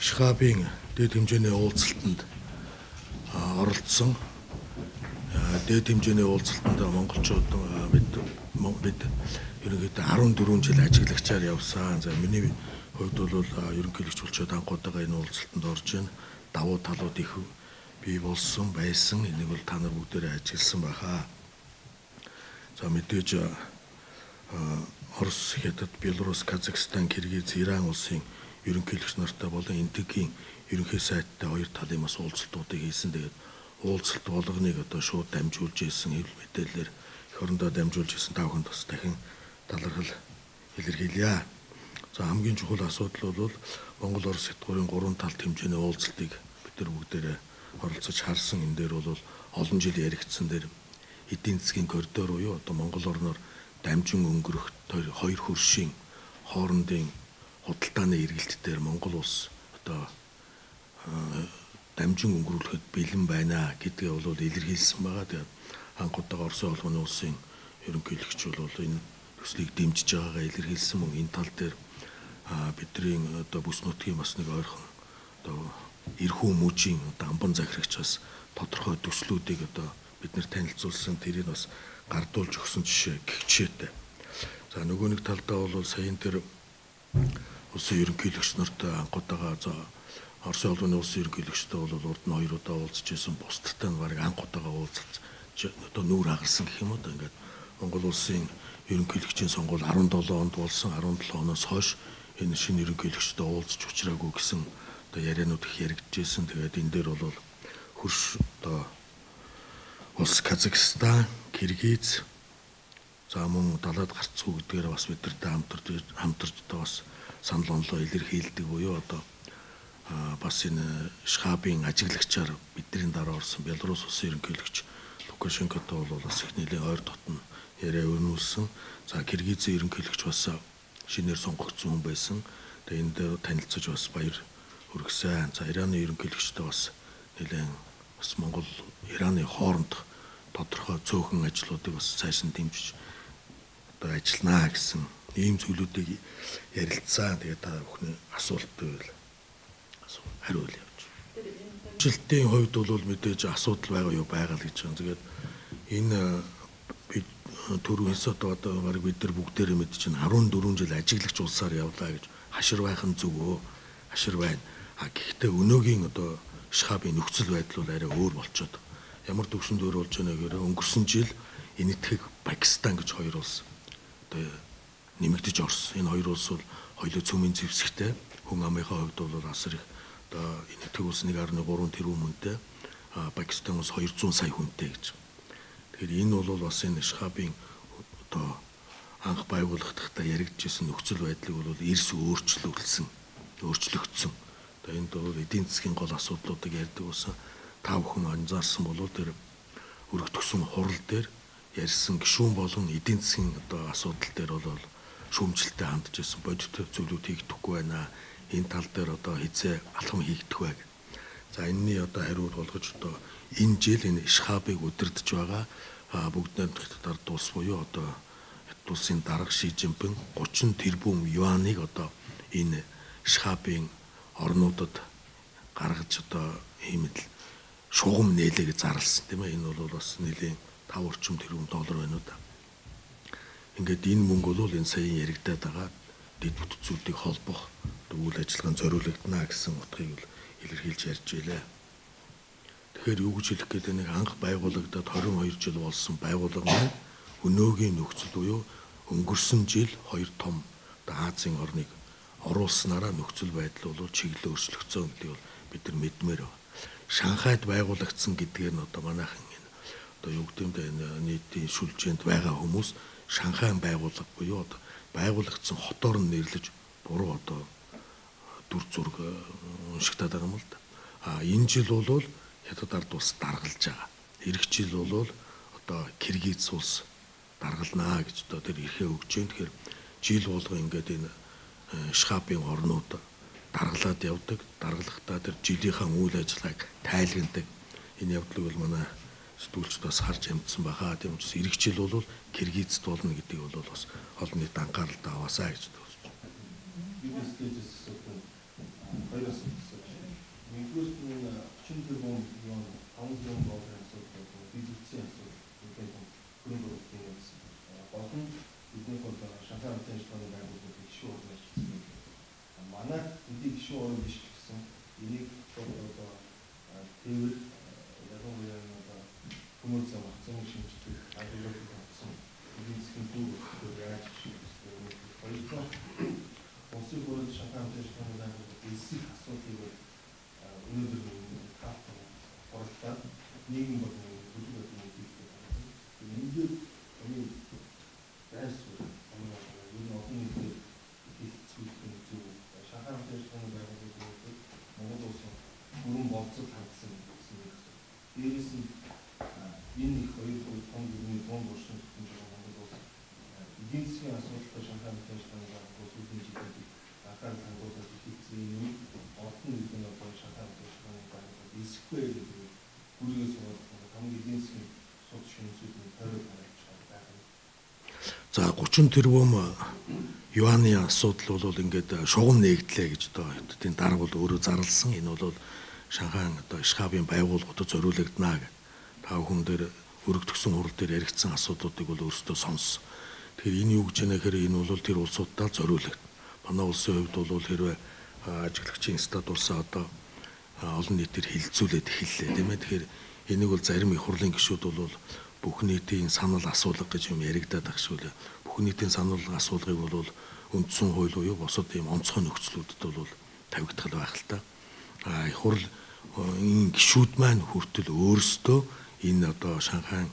Шхабын дэд хэмжээний уулзалтанд оролцсон. Дэд хэмжээний уулзалтанд монголчууд бид ерөнхийдөө 14 жил ажиглагчаар явсан. За миний хувьд бол ерөнхийлөгч булчаад анхудаага энэ уулзалтанд орж ийн давуу талууд их бий болсон байсан. Энийг бол та нар бүгдээрээ ажигласан байхаа. За мэдээж Орос, Хятад, Беларусь, Казахстан, Киргиз, Иран улсын ерөнхийлөгч нартай болон энтгийн ерөнхий сайттай хоёр талын бас уулзалтуудыг хийсэн. Тэгээд уулзалт болгоныг одоо шууд дамжуулж ийсэн хэвлэл мэдээлэлээр эх орондоо дамжуулж ийсэн та бүхэнд бас дахин талархал илэрхийлье. За хамгийн чухал асуудал бол Монгол Орос хятадын гурван талт хэмжээний уулзалтыг бид нар бүгдээрээ оролцож харсан. Энэ дээр бол олон жил яригдсан дээр эдийн засгийн коридор буюу одоо Монгол орноор дамжин өнгөрөх хоёр хөршийн хоорондын худалдааны эргэлт дээр Монгол улс одоо дамжин өнгөрүүлэхэд бэлэн байна гэдгээ бол илэрхийлсэн байгаа. Тэгээд анхудаага Оросын холбооны улсын ерөнхийлөгч бол энэ төслийг дэмжиж байгаагаа илэрхийлсэн мөн энэ тал дээр бидний одоо бүс нутгийн бас нэг ойрхон одоо эрхүү мужийн одоо амбан захирагч бас тодорхой төслүүдийг одоо биднэр танилцуулсан. Тэрийг бас гардуулж өгсөн жишээтэй. За нөгөө нэг талдаа бол саяын тэр улсын ерөнхийлөгч нартай анхудаага за Оросын холбооны улсын ерөнхийлөгчтэй бол урд нь 2 удаа уулзж байсан. Бусдтай нь бараг анхудаага уулзалт одоо нүүр хагарсан гэх юм уу. Ингээд Монгол улсын ерөнхийлөгчийн сонгуул 17 онд болсон. 17 оноос хойш энэ шинэ ерөнхийлөгчтэй уулзч учраагүй гэсэн одоо яриануд их яригдчихсэн. Тэгээд энэ дээр бол хөрш одоо улс Казахстан, Киргиз за мөн далаад гарцгүй гэдгээр бас бидэртэй хамтарч одоо бас санал онолоо илэрхийлдэг буюу одоо бас энэ Шхабын ажиглагчаар бидний дараа орсон Беларусь улсын ерөнхийлөгч Лукашенкотой бол бас их нэлээд ойр дотно яриа өрнүүлсэн. За Киргизийн ерөнхийлөгч бас шинээр сонгогдсон хүн байсан. Тэгээ энэ дээр танилцаж бас баяр хүргэсэн. За Ираны ерөнхийлөгчтэй бас нэлээд бас Монгол Ираны хоорондох тодорхой цөөхөн ажлуудыг бас цааш нь дэмжиж одоо ажилланаа гэсэн ийм зүйлүүдийг ярилцсан. Тэгээд та бүхний асуулттай байл хариул явж. Жилтийн хувьд бол мэдээж асуудал байгаа л гэж байна. Тэгээд энэ бид түрүүнээс одоо баг бид нар бүгдээрээ мэдж байна. 14 жил ажиглагч улсаар явлаа гэж хашир байх нь зүгөө хашир байна. Гэхдээ өнөөгийн одоо Шхабын нөхцөл байдал бол арай өөр болчиход. Ямар төвшөнд өөр болж байна гэхээр өнгөрсөн жил энэтхэг Пакистан гэж хоёр улс одоо нэмэгдэж орсон. Энэ хоёр улс бол хоёулаа цөмийн зэвсэгтэй. Хүн амынхаа хувьд бол асар их одоо энэтхэг улс 1.3 тэрбум хүнтэй, Пакистан улс 200 сая хүнтэй гэж. Тэгэхээр энэ бол бас энэ Шхабын одоо анх байгуулагдахтаа яригдчихсэн нөхцөл байдлыг бол эрс өөрчлөгдсөн. Одоо энд бол эдийн засгийн гол асуудлуудыг ярьдаг болсон. Та бүхэн анзаарсан бол тэр өргөтгсөн хурал дээр ярьсан гишүүн болон эдийн засгийн одоо асуудал дээр бол шүүмжлэлтэй хандж ирсэн. Бодит зүйлүүд хийгдэхгүй байна. Энэ тал дээр одоо хизээ алхам хийгдэх вэ. За энэний одоо хариуд болгож одоо энэ жил энэ Шхабыг удирдах байгаа бүгд найрамдах улс буюу одоо Хятад улсын дарга Ши Жинпин 30 тэрбум юаныг одоо энэ Шхабын орнуудад гаргаж одоо ийм л шугам нээлээ гэж зарласан тийм ээ. Энэ бол бас нэлийн 5 орчим тэрбум доллар байна уу да. Ингээд энэ мөнгө бол энэ саяын яригдаад байгаа дэд бүтцүүдийг холбох үйл ажиллагаанд зориулагдана гэсэн утгыг бол илэрхийлж ярьж байлаа. Тэгэхээр юу гэж хэлэх гээд нэг анх байгуулагдаад 22 жил болсон байгууллага маань өнөөгийн нөхцөл буюу өнгөрсөн жил хоёр том Азийн орныг оруулснараа нөхцөл байдал бол чиглэл өөрчлөгдсөн гэдгийг бол бид нар мэдмээр байна. Шанхайд байгуулагдсан гэдгээр нь одоо манайхан одоо юу гэдэг нь нийтийн шүлжээнд байгаа хүмүүс Шанхайн байгууллага буюу одоо байгуулагдсан хотоор нь нэрлэж буруу одоо дүр зураг уншигдаад байгаа юм л да. Энэ жил бол Хятад ард улс даргалж байгаа. Ирэх жил бол одоо Киргиз улс даргалнаа гэж одоо тэр эрхээ өгч जैन. Тэгэхээр жил болго ингээд энэ Шхабын орнууд даргалаад явдаг. Даргалахдаа тэр жилийнхаа үйл ажиллагааг тайлгнадаг. Энэ явдлыг бол манай сэтгүүлчд бас харж амжсан байхаа. Тийм учраас ирэх жил бол Киргизд болно гэдгийг бол бас олон нийт анхааралтай аваасаа гэж бодож байна. гişүүн орон биш гэсэн энийг одоо тээвэр ялангуяа одоо хүмүүст зам хацмаг шинжилгээ агуулгад болсон эдийн засгийн төв өсөлтөөр яаж шийдвэрлэх вэ? Хоёрдугаар улсын хурлд Шанхай хамтлагчдын байгууллагын эсрэг асуудлыг өнөөдөр таатан оролдоод нийгэм болон хөдөлгөөнд нийлүүлдэг. Ингээд энэ байсвар энэ олон нийтэд хэлцүүлэх зүйл Шанхай хамтлагчдын байгууллагын Монгол улсын бүрэн болцол хандсан гэсэн үг. Дээрээс нь энэ их хоёр том гүрний том боршин төвчж байгаа Монгол улс эдийн засгийн асуудалтай Шанхай хамтлагчдын байгууллагын сүүлийн жилдээ анхаарал хандуулж хэлсэн юм олон нийтийн одоо Шанхай хамтлагчдын байгууллагын эсэхгүй гэдэг гүргээс болоод том эдийн засгийн суд шинжлэлийн тойрог харагдаж байгаа. За 30 тэрбум юаны асуудал бол ингээд шугам нээгдлээ гэж одоо хэдийн дарга бол өөрөө зарласан. Энэ бол Шанхай одоо ишхабын байгууллагуудад зориулагдана гэх тав хүн дээр өргөдгсөн хурал дээр яригдсан асуудлуудыг бол өөрсдөө сонс. Тэгэхээр энэ юу гэж байна гэхээр энэ бол тэр улсуудаа зориулагдана. Манай улсын хувьд бол хэрвээ ажиглагчийн статусаа одоо олон нийтээр хилцүүлээд эхэллээ тийм ээ. Тэгэхээр энийг бол зарим их хурлын гишүүд бол бүх нийтийн санал асуулга гэж юм яригадаад байх шүү. Бүх нийтийн санал асуулгыг бол үндсэн хууль буюу бусад ийм онцгой нөхцлүүдэд бол тавигдах байх л та. Их хурл энэ гишүүд маань хүртэл өөрсдөө энэ одоо Шанхай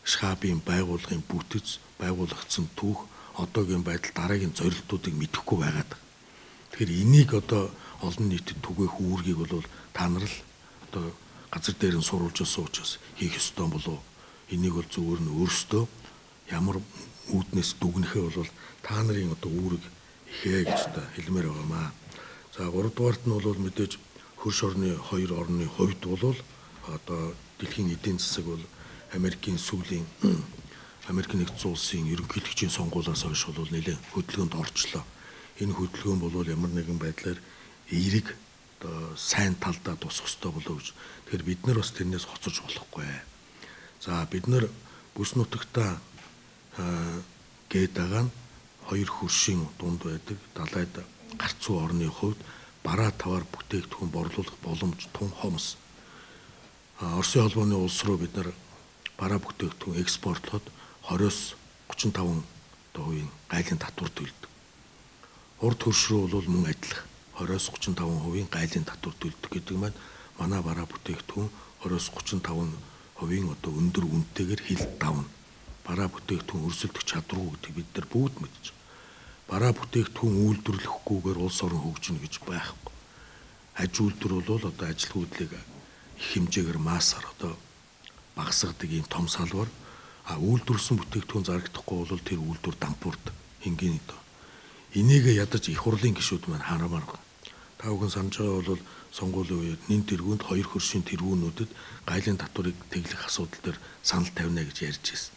ишхабын байгууллагын бүтэц байгуулагдсан түүх одоогийн байдал дараагийн зорилтуудыг мэдэхгүй байгаад. Тэгэхээр энийг одоо олон нийтэд түгээх үүргийг бол та нар л одоо газар дээр нь сурулж суучаас хийх ёстой болов. Энийг бол зүгээр нь өөрсдөө ямар үүднээс дүгнэхээ бол та нарын одоо үүрэг ихээ гэж та хэлмээр байгаамаа. За 3 дугаарт нь бол мэдээж хөрш орны 2 орны хувьд бол одоо дэлхийн эдийн засаг бол Америкийн сүүлийн Америк нэгдсэн улсын ерөнхийлөгчийн сонгуулиас хойш бол нэлээд хөдөлгөөнд орчлоо. Энэ хөдөлгөөн бол ямар нэгэн байдлаар эерэг одоо сайн талдаа тусах ёстой болов гэж. Тэгэхээр бид нар бас тэрнээс хоцорж болохгүй. За бид нар бүс нутагтаа гээд байгаа нь 2 хөршийн дунд байдаг далайд гарцуу орны хувьд бараа таваар бүтээгдэхүүн борлуулах боломж тун хомс. Оросын холбооны улс руу бид нар бараа бүтээгдэхүүн экспортлоход 20-35% гайлын татвар төлдөг. Урд хөрш рүү бол мөн адилхан 20-35% гайлын татвар төлдөг гэдэг маань манай бараа бүтээгдэхүүн 20-35% одоо өндөр үнэтэйгээр хил давна. Бараа бүтээгдэхүүн өрсөлдөх чадваргүй гэдэг бид нар бүгд мэдж. Бараа бүтээгдэхүүн үйлдвэрлэхгүйгээр улс орон хөгжинэ гэж байхгүй. Аж үйлдвэр бол одоо ажил хөдлөлийг их хэмжээгээр массаар одоо багасгадаг ийм том салбар. Үйлдвэрсэн бүтээгдэхүүн зарагдахгүй бол тэр үйлдвэр дампуурдаг. Энгийн ito. Энийг ядаж их хурлын гишүүд маань харамаар байна. Та бүхэн санаж байгаа бол сонгуулийн үед нэн тэргуунд 2 хөршийн тэргүүнүүдэд гайлын татварыг тэглэх асуудал дээр санал тавина гэж ярьж байсан.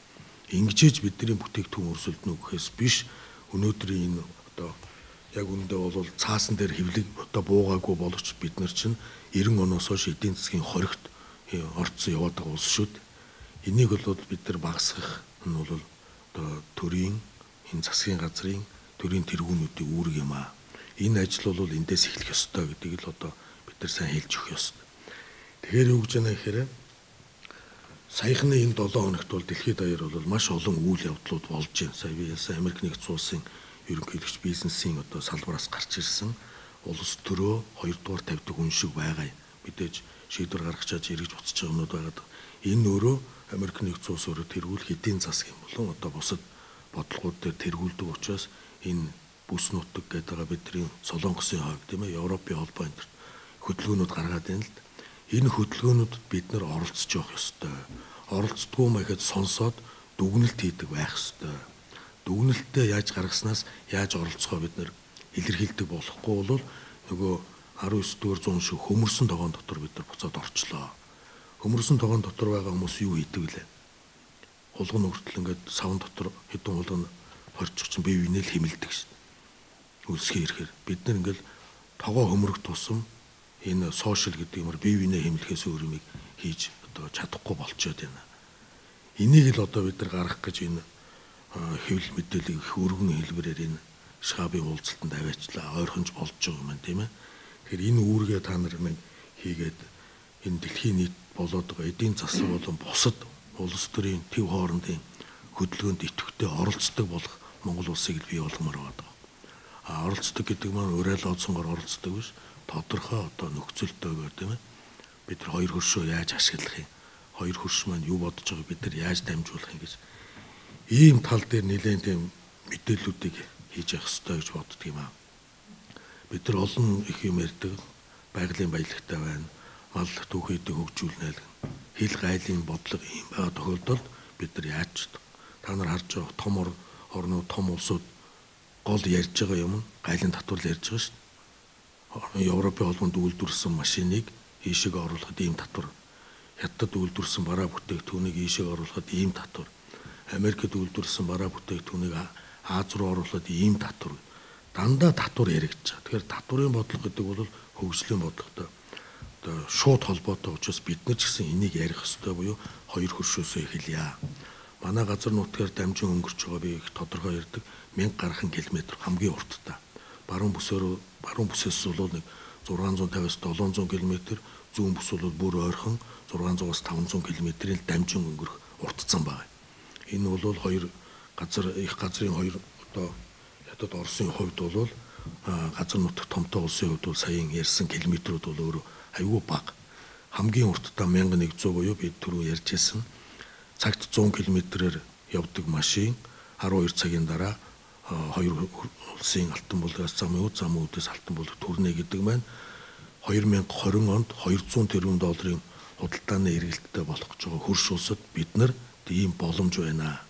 Ингэжээж бидний бүтээгдэхүүн өрсөлдөнө гэхээс биш өнөөдрийн энэ одоо яг үндэ бол цаасан дээр хэвлэг одоо буугаагүй боловч бид нар чинь 90 оноос хойш эдийн засгийн хоригт орцсон яваад байгаа улс шүү дээ. Энийг бол бид нар багасгах нь бол одоо төрийн энэ засгийн газрын төрийн тэргүүнүүдийн үүрэг юм аа. Энэ ажил бол эндээс эхлэх ёстой гэдгийг л одоо бид нар сайн хэлж өгөх ёстой. Тэгэхээр юу гэж байна гэхээр саяхны энэ 7 хоногт бол дэлхийд даяар бол маш олон үйл явдлууд болж байна. Сая би яасан Америк нэгдсэн улсын ерөнхийлөгч бизнесийн одоо салбараас гарч ирсэн улс төрөө 2 дугаар тавьдаг хүн шиг байгаа юм. Мэдээж шийдвэр гаргачаад эргэж буцаж байгаа юмнууд байгаа. Энэ өөрөө Америк нэгдсэн улс өөрөө тэргүүлэх эдийн засаг юм болон одоо бусад бодлогууд дээр тэргүүлдэг учраас энэ бүс нутаг гэдэг бидний Солонгосын хойг тийм ээ Европын холбоо энэ хөдөлгөөнүүд гаргаад байна л да. Энэ хөдөлгөөнүүдэд бид нар оролцож явах ёстой. Оролцдгүй мэхэд сонсоод дүгнэлт хийдэг байх ёстой. Дүгнэлтээ яаж гаргаснаас яаж оролцохоо бид нар илэрхийлдэг болохгүй бол нөгөө 19-р зуун шиг хөмөрсөн тогоон дотор бид нар буцаад орчлоо. Хөмөрсөн тогоон дотор байгаа хүмүүс юу хийдэг вэ? Хулган өртөл ингээд савн дотор хэдэн хулган хорчих чинь бие биенээ л хэмэлдэг шин. Үлсгээ ирэхээр бид нар ингээд тогоо хөмөрөх тусам энэ сошиал гэдэг юмар бие биенээ хэмлэхээс өөр юмыг хийж одоо чадахгүй болчиход байна. Энийг л одоо бид нар гаргах гэж энэ хэвлэл мэдээллийг их өргөн хэлбэрээр энэ шхабын уулзалтанд аваачлаа ойрхонж болж байгаа юм байна тийм ээ. Тэгэхээр энэ үүргээ та нар минь хийгээд энэ дэлхийн нийт болоод байгаа эдийн засаг болон бусад улс төрийн төв хоорондын хөдөлгөөнд идэвхтэй оролцдог болох Монгол улсыг бий болгомоор байгаа. Оролцдог гэдэг маань уриалга оцсонгоор оролцдог биш. Тодорхой одоо нөхцөлтөөгөө тийм ээ. Бид нар хоёр хөршөө яаж ашиглах юм? Хоёр хөрш маань юу бодож байгааг бид нар яаж дамжуулах юм гэж ийм тал дээр нэлээд тийм мэдээллүүдийг хийж явах хэрэгтэй гэж боддөг юм аа. Бид нар олон их юм ярьдаг. Байгалийн баялагтай байна. Мал түүхийдээ хөгжүүлнэ. Хил гайлын бодлого ийм байгаа тохиолдолд бид нар яаж ч та нар харж байгаа том орнууд том улсууд гол ярьж байгаа юм гайлын татвар ярьж байгаа шүү дээ. Европын холбоонд үйлдвэрлэсэн машиныг ийшээ оруулахад ийм татвар. Хятад үйлдвэрлэсэн бараа бүтээгдэхүүнийг ийшээ оруулахад ийм татвар. Америкт үйлдвэрлэсэн бараа бүтээгдэхүүнийг Аз руу оруулахад ийм татвар. Дандаа татвар яригдж байгаа. Тэгэхээр татварын бодлого гэдэг бол хөгжлийн бодлоготой одоо шууд холбоотой учраас бид нар ч гэсэн энийг ярих хэрэгтэй буюу хоёр хөршөөсөө эхэлье. Манай газар нутгаар дамжин өнгөрч байгаа би их тодорхой ярьдаг 1000 гаруй километр хамгийн урттай. Баруун бүсээс бол нэг 650-аас 700 км, зүүн бүс бол бүр ойрхон 600-аас 500 км-ийн дамжин өнгөрөх уртцсан байна. Энэ бол хоёр газар их газрын хоёр одоо хятад Оросын хувьд бол газар нутаг томтой улсын хувьд бол саяын ярьсан километрүүд бол өөрөө аюул бага. Хамгийн урттай 1100 буюу бид түрүү ярьж байсан цагт 100 км-ээр явдаг машин 12 цагийн дараа хоёр улсын алтан булгаас зам үүдээс алтан булг төрнө гэдэг маань 2020 онд 200 тэрбум долларын худалдааны эргэлттэй болох гэж байгаа хөрш улсад бид нар ийм боломж байна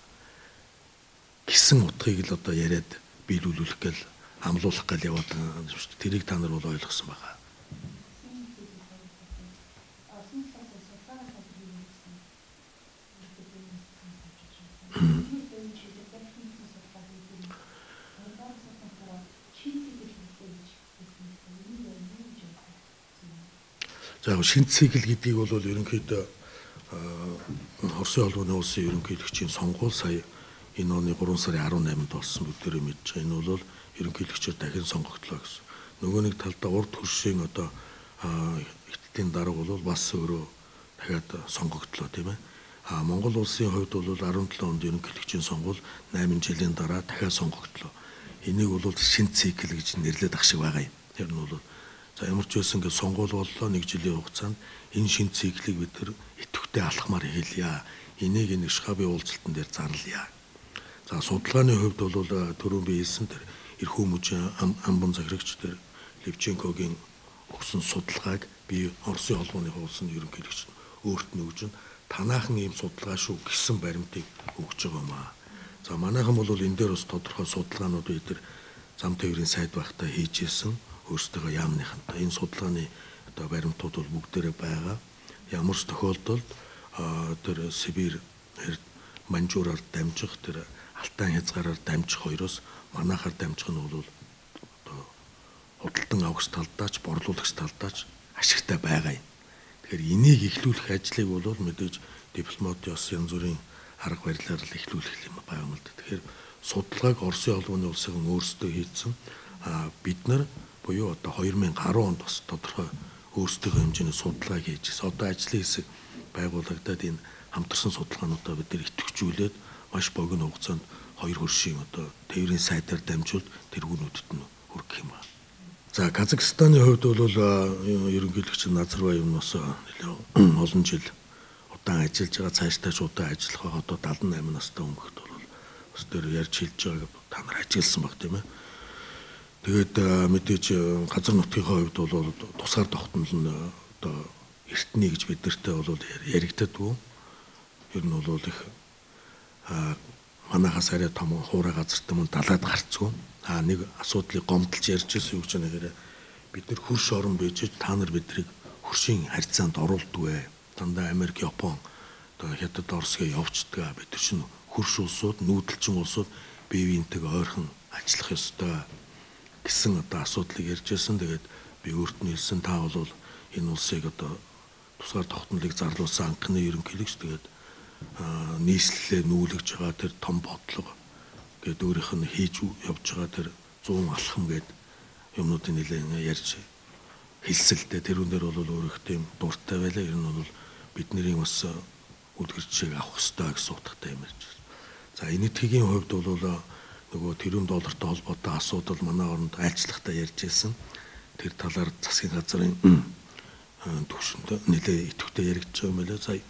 гэсэн утгыг л одоо яриад биелүүлэх гэл амлуулах гал яваад байгаа шүү дээ. Тэрийг та нар бол ойлгосон байгаа. За шинэ цикл гэдгийг бол ерөнхийдөө Оросын холбооны улсын ерөнхийлөгчийн сонгуул сая энэ оны 3 сарын 18-нд болсон бүгдээрээ мэдж байгаа. Энэ бол ерөнхийлөгчөөр дахин сонгогдлоо гэсэн. Нөгөө нэг талдаа урд хөршийн одоо хиттийн дарга бол бас өөрөө дахиад сонгогдлоо тийм ээ. Монгол улсын хувьд бол 17 онд ерөнхийлөгчийн сонгуул 8 жилийн дараа дахиад сонгогдлоо. Энийг бол шинэ цикл гэж нэрлэдэг ах шиг байгаа юм. Тэр нь бол за ямар ч байсан гэж сонгуул боллоо 1 жилийн хугацаанд энэ шинэ циклийг бид тэр идэвхтэй алхмаар хэлье. Энийг энэ Шхабын уулзалтан дээр зарлая. За судалгааны хувьд бол түрүүн би хэлсэн тэр эрхүү мужийн амбан захирагч тэр Левченкогийн өгсөн судалгааг би Оросын холбооны улсын ерөнхийлөгчд өөрт нь өгж танаахан ийм судалгаа шүү гэсэн баримтыг өгч байгаа юм аа. За манайхан бол энэ дээр бас тодорхой судалгаанууд бид зам тээврийн сайд багтаа хийжсэн өөрсдөө яамныхантай энэ судалгааны одоо баримтууд бол бүгдээрээ байгаа. Ямар ч тохиолдолд тэр Сибирь Манжуураар дамжих тэр Алтан хязгаараар дамжих хоёроос манайхаар дамжих нь бол одоо худалдан авахч талдаач борлуулагч талдаач ашигтай байгаа юм. Тэгэхээр энийг эхлүүлэх ажлыг бол мэдээж дипломатын бас янз бүрийн арга барилаар л эхлүүлэх юм байгаа юм л да. Тэгэхээр судалгааг Оросын холбооны улсын өөрсдөө хийсэн. Бид нар буюу одоо 2010 онд бас тодорхой өөрсдөө хэмжээний судалгаа хийжсэн. Одоо ажлын хэсэг байгуулагдаад энэ хамтарсан судалгаануудаа бид нэр идэвхжүүлээд маш богино хугацаанд хоёр хөршийн одоо тээврийн сайдаар дамжуулт тэргүүнүүдэд нь хүргэх юм байна. За Казахстаны хувьд бол ерөнхийлөгч Назарбаев нас олон жил удаан ажиллаж байгаа цаашдаа удаан ажиллах байгаа одоо 78 настай өнгөт бол бас тэр ярьж хэлж байгааг та нар ажилласан баг тийм ээ. Тэгээд мэдээж газар нутгийн хувьд бол тусгаар тогтнол нь одоо эртний гэж бид нартай бол яригддаггүй. Ер нь бол их манайхаас арай том хуурай газартай мөн далаад гарцгүй. Нэг асуудлыг гомдолж ярьж ирсэн үг чинь нэрээ бид нар хөрш орон байж та нар биднийг хөршийн харьцаанд оруулдаггүй. Дандаа Америк, Япон одоо Хятад, Оросгээ явцдаг. Бид нар чинь хөрш улсууд, нүүдэлчин улсууд бие биентэйгээ ойрхон ажиллах ёстой гэсэн одоо асуудлыг ярьж ирсэн. Тэгээд би өөрт нь хэлсэн та бол энэ улсыг одоо тусгаар тогтнолыг зарлуулсан анхны ерөнхийлөгч тэгээд нийслэлээ нүүлгэж байгаа тэр том бодлого гэдэг өөрийнх нь хийж явж байгаа тэр 100 алхам гэдэг юмнуудыг нэлээд ярьж хэлсэлтэй тэрүүн дээр бол өөр их тийм дуртай байлаа. Ер нь бол бидний бас үлгэрчийг авах хэрэгтэй гэсэн утгатай юм ярьж байна. За энэ тгийн хувьд бол нөгөө тэрүүн доллартай холбоотой асуудал манай оронд айлчлагтаа ярьж ирсэн. Тэр талаар засгийн газрын төвшөнд нэлээд идэвхтэй яригдж байгаа юм байна. Сая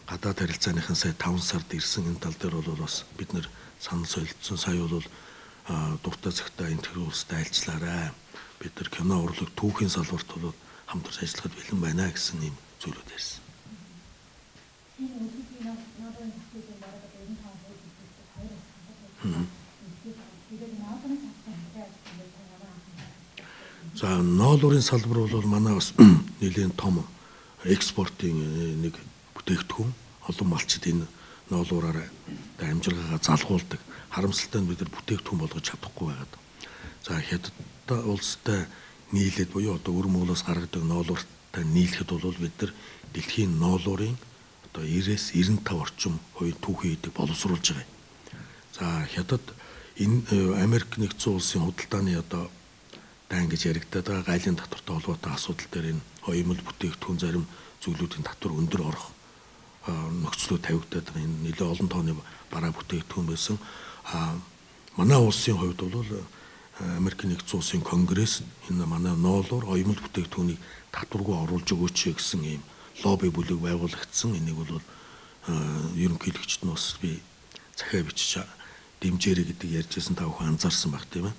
гадаад харилцааныхан сая 5 сард ирсэн энэ тал дээр бол бас бид нэр санал солилцсон. Сая бол дуртай цагтаа энэ төр улстай айлчлаарай. Бид нар кино урлаг түүхийн салбарт бол хамтарч ажиллахад бэлэн байна гэсэн юм зүйлүүд ярьсан. За ноолуурын салбар бол манай бас нэлийн том экспортын нэг бүтээгдэхүүн. Олон малчид энэ ноолуураар амжиргаагаа залгуулдаг. Харамсалтай нь бид нар бүтээгдэхүүн болгож чадахгүй байгаад. За хятад улстай нийлээд буюу одоо өр муулаас гаргадаг ноолууртай нийлэхэд бол бид нар дэлхийн ноолуурын одоо 90-с 95 орчим хувийн түүхий эдийг боловсруулж байгаа. За хятад энэ Америк нэгдсэн улсын худалдааны одоо дан гэж яригдаад байгаа гайлын татвартай холбоотой асуудал дээр энэ оюумл бүтээгдэхүүн зарим зүйлүүдийн татвар өндөр орох нөхцлүүд тавигдаад байгаа. Энэ нэлээд олон тооны бараа бүтээгдэхүүн байсан. Манай улсын хувьд бол Америк нэгдсэн улсын конгресс энэ манай ноолуур оюумл бүтээгдэхүүнийг татваргүй оруулж өгөөч гэсэн ийм лобби бүлэг байгуулагдсан. Энийг бол ерөнхийлөгчд нь бас би захиа бичиж дэмжээрэй гэдэг ярьжсэн та бүхэн анзаарсан баг тийм ээ.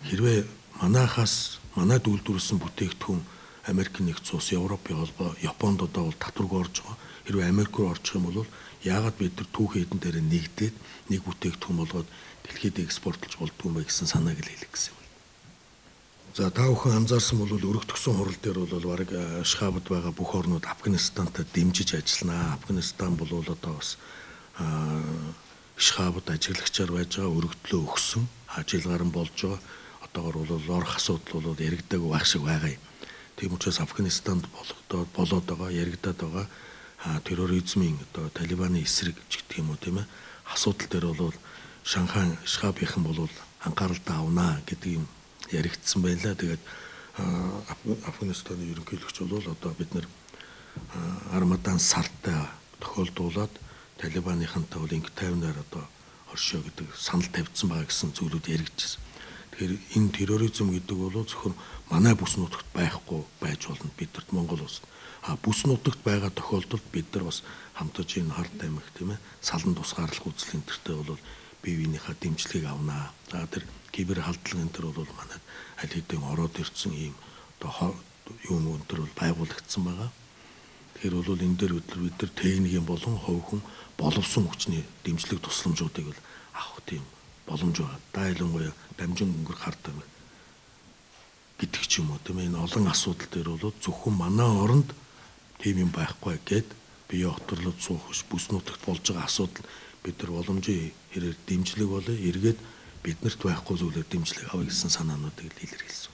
Хэрвээ манайхаас манайд үйлдвэрлэсэн бүтээгдэхүүн Америк нэгдсэн улс, Европын холбоо, Японд одоо бол татваргүй орж байгаа. Хэрвээ Америк руу орчих юм бол яагаад бид нар түүхэн эдэн дээр нэгдээд нэг бүтээгдэхүүн болгоод дэлхийд экспортлж болдгүй юм бэ гэсэн санааг л хэлэх гэсэн юм. За та бүхэн анзаарсан бол өргөтгсөн хурал дээр бол бараг Ашхабад байгаа бүх орнууд Афганистантай дэмжиж ажилланаа. Афганистан бол одоо бас Ашхабад ажиглагчаар байж байгаа өргөдлөө өгсөн ажилгаар нь болж байгаа. Одоогор бол орох асуудал бол яригдаагүй байх шиг байгаа юм. Тийм учраас Афганистанд болоод байгаа яригдаад байгаа терроризмын одоо Талибаны эсрэг гэх юм уу тийм ээ асуудал дээр бол Шанхай Ашхабийнхан бол анхааралтай авнаа гэдэг юм яригдсан байлаа. Тэгээд Афганистаны ерөнхийлөгч бол одоо бид нар Рамадан сартай тохиолдуулаад Талибаныхантай бол ингэ тайвнаар одоо оршоо гэдэг санал тавьсан байгаа гэсэн зүйлүүд яригдчихсэн. Тэгэхээр энэ терроризм гэдэг бол зөвхөн манай бүс нутагт байхгүй байж болно бидэрт Монгол улсад. Бүс нутагт байгаа тохиолдолд бид нар бас хамтарч энэ Хард аймаг тийм ээ салан тусгаарлах үзэл энтертэй бол бие биенийхээ дэмжлэгийг авнаа. За тэр кибер халдлагын төр бол манайд аль хэдийн ороод ирсэн ийм одоо юм өнтер бол байгуулагдсан байгаа. Тэгэхээр бол энэ дээр бид нар техникийн болон хувь хүн боловсон хүчний дэмжлэг тусламжуудыг бол авах тийм боломж байна. Дайлангуяа дамжин өнгөрөх Хард аймаг гэдэг ч юм уу тийм ээ энэ олон асуудал дээр бол зөвхөн манай оронд тийм юм байхгүй гэд бие оторлоод суух бүс нутагт болж байгаа асуудал бид нар боломжийн хэрээр дэмжлэг болоо эргээд биднэрт байхгүй зүйлээр дэмжлэг авъя гэсэн санаануудыг илэрхийлсэн.